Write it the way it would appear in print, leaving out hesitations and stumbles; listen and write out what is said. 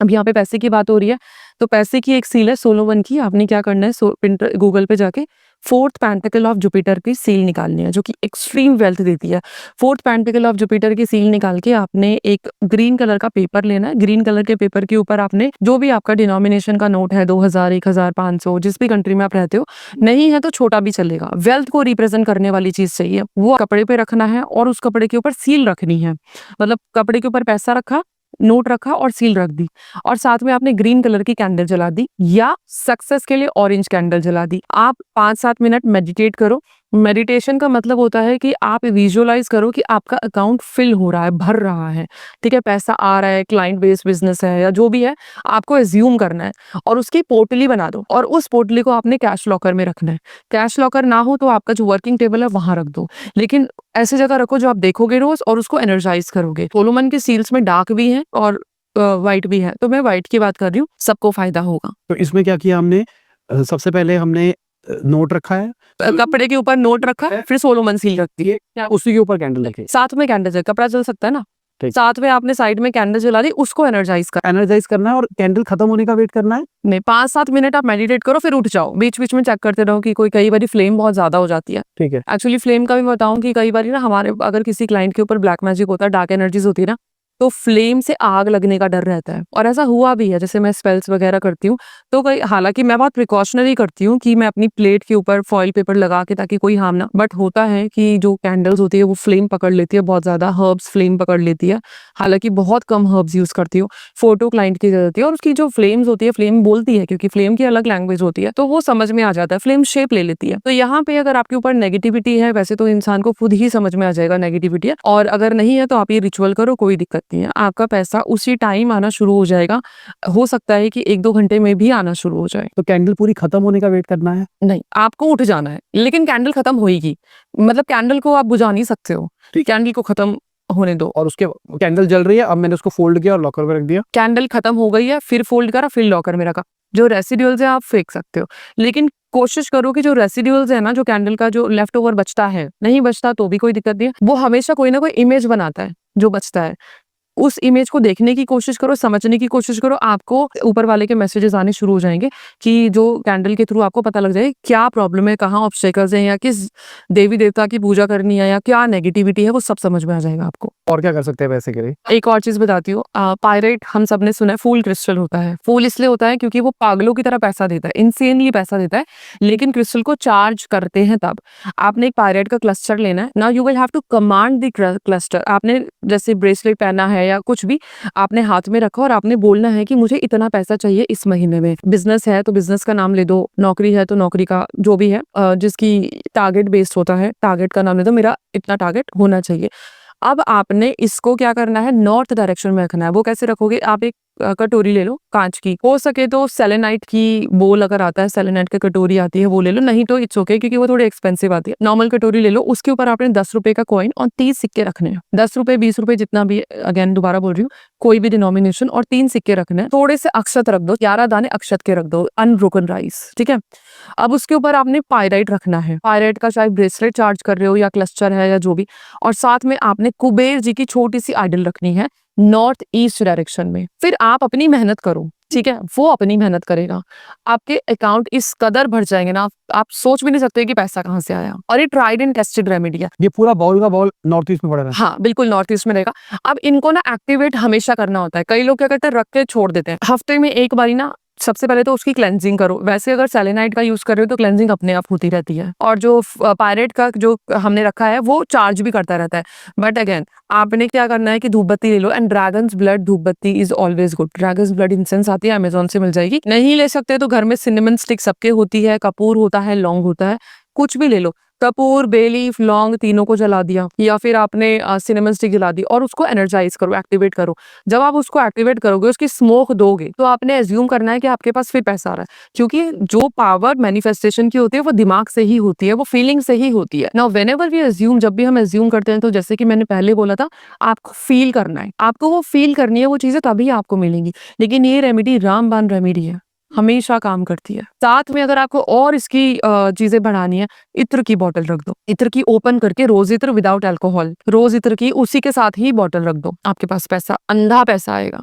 अब यहाँ पे पैसे की बात हो रही है, तो पैसे की एक सील है सोलोमन की। आपने क्या करना है, गूगल पे जाके फोर्थ पेंटिकल ऑफ जुपिटर की सील निकालनी है, जो कि एक्सट्रीम वेल्थ देती है। फोर्थ पेंटिकल ऑफ जुपिटर की सील निकाल के आपने एक ग्रीन कलर का पेपर लेना है। ग्रीन कलर के पेपर के ऊपर आपने जो भी आपका डिनोमिनेशन का नोट है, 2000, 1000, 500, जिस भी कंट्री में आप रहते हो, नहीं है तो छोटा भी चलेगा, वेल्थ को रिप्रेजेंट करने वाली चीज चाहिए, वो कपड़े पे रखना है और उस कपड़े के ऊपर सील रखनी है। मतलब कपड़े के ऊपर पैसा रखा, नोट रखा और सील रख दी, और साथ में आपने ग्रीन कलर की कैंडल जला दी या सक्सेस के लिए ऑरेंज कैंडल जला दी। आप 5-7 मिनट मेडिटेट करो। मेडिटेशन का मतलब होता है कि आप विजुअलाइज करो कि आपका अकाउंट फिल हो रहा है, भर रहा है, ठीक है, पैसा आ रहा है, क्लाइंट बेस्ड बिजनेस है या जो भी है, आपको एज्यूम करना है और उसकी पोटली बना दो और उस पोटली को आपने कैश लॉकर में रखना है। कैश लॉकर ना हो तो आपका जो वर्किंग टेबल है वहां रख दो, लेकिन ऐसी जगह रखो जो आप देखोगे रोज और उसको एनर्जाइज करोगे। सोलोमन के सील्स में डार्क भी है और व्हाइट भी है, तो मैं व्हाइट की बात कर रही हूँ, सबको फायदा होगा। तो इसमें क्या किया हमने, सबसे पहले हमने नोट रखा है, कपड़े के ऊपर नोट रखा है, फिर सोलोमन सील रखती है, उसी के ऊपर कैंडल रखे, साथ में कैंडल जल, कपड़ा जल सकता है ना, ठीक। साथ में आपने साइड में कैंडल जला दी, उसको एनर्जाइज करना है और कैंडल खत्म होने का वेट करना है। नहीं, 5-7 मिनट आप मेडिटेट करो, फिर उठ जाओ। बीच बीच में चेक करते रहो कि कोई, कई बार फ्लेम बहुत ज्यादा हो जाती है। ठीक है। एक्चुअली फ्लेम का भी बताऊं कि कई बार ना हमारे, अगर किसी क्लाइंट के ऊपर ब्लैक मैजिक होता है, डार्क एनर्जीज होती है ना, तो फ्लेम से आग लगने का डर रहता है, और ऐसा हुआ भी है। जैसे मैं स्पेल्स वगैरह करती हूँ तो कई, हालांकि मैं बहुत प्रिकॉशनरी करती हूँ कि मैं अपनी प्लेट के ऊपर फॉइल पेपर लगा के, ताकि कोई हार्म ना, बट होता है कि जो कैंडल्स होती है वो फ्लेम पकड़ लेती है, बहुत ज्यादा हर्ब्स फ्लेम पकड़ लेती है। हालांकि बहुत कम हर्ब्स यूज करती हूँ, फोटो क्लाइंट की जरूरत है, और उसकी जो फ्लेम्स होती है, फ्लेम बोलती है, क्योंकि फ्लेम की अलग लैंग्वेज होती है, तो वो समझ में आ जाता है, फ्लेम शेप ले लेती है। तो यहाँ पे अगर आपके ऊपर नेगेटिविटी है, वैसे तो इंसान को खुद ही समझ में आ जाएगा नेगेटिविटी है, और अगर नहीं है तो आप ये रिचुअल करो, कोई दिक्कत नहीं है, आपका पैसा उसी टाइम आना शुरू हो जाएगा। हो सकता है कि 1-2 घंटे में भी आना शुरू हो जाए। तो कैंडल पूरी खत्म होने का वेट करना है? नहीं, आपको उठ जाना है, लेकिन कैंडल खत्म होएगी, मतलब कैंडल को आप बुझा नहीं सकते हो, कैंडल को खत्म होने दो। और उसके कैंडल जल रही है, अब मैंने उसको फोल्ड किया और लॉकर में रख दिया। कैंडल खत्म हो गई है, फिर फोल्ड करा, फिर लॉकर में रखा। जो रेसिड्यूल्स है आप फेंक सकते हो, लेकिन कोशिश करो कि जो रेसिड्यूल्स है ना, जो कैंडल का जो लेफ्ट ओवर बचता है, नहीं बचता तो भी कोई दिक्कत नहीं है, वो हमेशा कोई ना कोई इमेज बनाता है जो बचता है। उस इमेज को देखने की कोशिश करो, समझने की कोशिश करो, आपको ऊपर वाले के मैसेजेस आने शुरू हो जाएंगे कि जो कैंडल के थ्रू आपको पता लग जाए क्या प्रॉब्लम है, कहाँ ऑब्स्टेकल्स हैं, या किस देवी देवता की पूजा करनी है, या क्या नेगेटिविटी है, वो सब समझ में आ जाएगा आपको। और क्या कर सकते हैं पैसे के लिए? एक और चीज बताती हूँ, पायरेट हम सब ने सुना है, फूल क्रिस्टल होता है। फूल इसलिए होता है क्योंकि वो पागलों की तरह पैसा देता है, इंसेनली पैसा देता है, लेकिन क्रिस्टल को चार्ज करते हैं तब। आपने एक पायरेट का क्लस्टर लेना है, now you will have to command the cluster. आपने जैसे ब्रेसलेट पहना है या कुछ भी, आपने हाथ में रखा और आपने बोलना है कि मुझे इतना पैसा चाहिए इस महीने में। बिजनेस है तो बिजनेस का नाम ले दो, नौकरी है तो नौकरी का, जो भी है, जिसकी टारगेट बेस्ड होता है, टारगेट का नाम ले दो, मेरा इतना टारगेट होना चाहिए। अब आपने इसको क्या करना है, नॉर्थ डायरेक्शन में रखना है। वो कैसे रखोगे, आप एक कटोरी ले लो कांच की, हो सके तो सेलेनाइट की बोल अगर आता है, सेलेनाइट की कटोरी आती है वो ले लो, नहीं तो इट्स ओके, क्योंकि वो थोड़ी एक्सपेंसिव आती है। नॉर्मल कटोरी ले लो, उसके ऊपर आपने 10 रुपए का कॉइन और 30 सिक्के रखने हैं। 10 रुपए, 20 रुपए, जितना भी, अगेन दोबारा बोल रही हूँ, कोई भी डिनोमिनेशन, और 3 सिक्के रखने हैं। थोड़े से अक्षत रख दो, 11 दाने अक्षत के रख दो, अनब्रोकन राइस, ठीक है। अब उसके ऊपर आपने पायराइट रखना है, पायराइट का चाहे ब्रेसलेट चार्ज कर रहे हो या क्लस्टर है या जो भी, और साथ में आपने कुबेर जी की छोटी सी आइडल रखनी है नॉर्थ ईस्ट डायरेक्शन में। फिर आप अपनी मेहनत करो, ठीक है, वो अपनी मेहनत करेगा, आपके अकाउंट इस कदर भर जाएंगे ना, आप सोच भी नहीं सकते कि पैसा कहाँ से आया। और ये ट्राइड एंड टेस्टेड रेमेडी है। ये पूरा बाउल का बाउल नॉर्थ ईस्ट में पड़ा है? हाँ, बिल्कुल नॉर्थ ईस्ट में रहेगा। अब इनको ना एक्टिवेट हमेशा करना होता है। कई लोग क्या करते हैं, रख के छोड़ देते हैं। हफ्ते में एक बारी ना, सबसे पहले तो उसकी क्लेंजिंग करो। वैसे अगर सेलेनाइट का यूज कर रहे हो तो क्लेंजिंग अपने आप होती रहती है, और जो पायरेट का जो हमने रखा है वो चार्ज भी करता रहता है। बट अगेन आपने क्या करना है कि धूप बत्ती ले लो, एंड ड्रैगन्स ब्लड धूप बत्ती is always good. Dragons blood incense आती है, अमेजोन से मिल जाएगी। नहीं ले सकते तो घर में सिनेमन स्टिक सबके होती है, कपूर होता है, लौंग होता है, कुछ भी ले लो, कपूर, बेलीफ, लौंग, तीनों को जला दिया, या फिर आपने सिनेमन स्टिक जला दी, और उसको एनर्जाइज करो, एक्टिवेट करो। जब आप उसको एक्टिवेट करोगे, उसकी स्मोक दोगे, तो आपने एज्यूम करना है कि आपके पास फिर पैसा आ रहा है, क्योंकि जो पावर मैनिफेस्टेशन की होती है वो दिमाग से ही होती है, वो फीलिंग से ही होती है। नाउ व्हेनेवर वी एज्यूम, जब भी हम एज्यूम करते हैं, तो जैसे कि मैंने पहले बोला था, आपको फील करना है, आपको वो फील करनी है, वो चीजें तभी आपको मिलेंगी। लेकिन ये रेमेडी रामबाण रेमेडी है, हमेशा काम करती है। साथ में अगर आपको और इसकी चीजें बढ़ानी है, इत्र की बोतल रख दो, इत्र की ओपन करके, रोज इत्र विदाउट अल्कोहल, रोज इत्र की, उसी के साथ ही बोतल रख दो, आपके पास पैसा, अंधा पैसा आएगा।